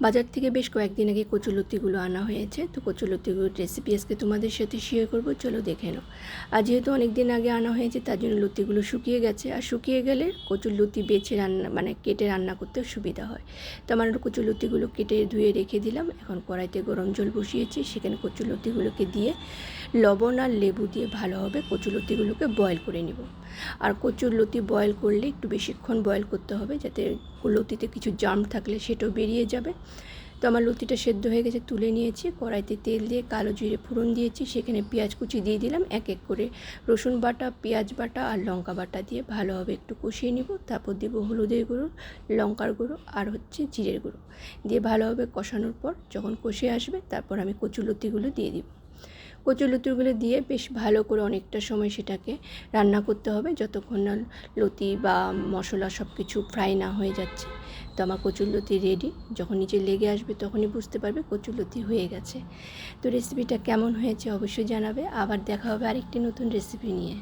বাজার থেকে বেশ কয়েকদিন আগে কচুলতিগুলো আনা হয়েছে। তো কচুলতিগুলোর রেসিপি আজকে তোমাদের সাথে শেয়ার করব, চলো দেখে নাও। আর যেহেতু অনেক দিন আগে আনা হয়েছে তার জন্য লতিগুলো শুকিয়ে গেছে, আর শুকিয়ে গেলে কচুলতি বেছে রান্না কেটে রান্না করতে সুবিধা হয়। তো আমার কচুলতিগুলো কেটে ধুয়ে রেখে দিলাম। এখন কড়াইতে গরম জল বসিয়েছি, সেখানে কচুলতিগুলোকে দিয়ে লবণ আর লেবু দিয়ে ভালোভাবে কচুলতিগুলোকে বয়েল করে নেব। আর কচুরলতি বয়েল করলে একটু বেশিক্ষণ বয়েল করতে হবে, যাতে লতিতে কিছু জার্ম থাকলে সেটাও বেরিয়ে যাবে। তো আমার লতিটা সেদ্ধ হয়ে গেছে, তুলে নিয়েছি। কড়াইতে তেল দিয়ে কালো জিরে ফোড়ন দিয়েছি, সেখানে পেঁয়াজ কুচি দিয়ে দিলাম এক এক করে। রসুন বাটা, পেঁয়াজ বাটা আর লঙ্কা বাটা দিয়ে ভালোভাবে একটু কষিয়ে নিব। তারপর দেবো হলুদের গুঁড়ো, লঙ্কার গুঁড়ো আর জিরের গুঁড়ো দিয়ে ভালোভাবে কষানোর পর যখন কষে আসবে তারপর আমি কচুলতিগুলো দিয়ে দিব। কচুলতিগুলো দিয়ে বেশ ভালো করে অনেকটা সময় সেটাকে রান্না করতে হবে, যতক্ষণ না লতি বা মশলা সব কিছু ফ্রাই না হয়ে যাচ্ছে। তো আমার কচুরলতি রেডি। যখন নিচে লেগে আসবে তখনই বুঝতে পারবে কচুরলতি হয়ে গেছে। তো রেসিপিটা কেমন হয়েছে অবশ্যই জানাবে। আবার দেখা হবে আরেকটি নতুন রেসিপি নিয়ে।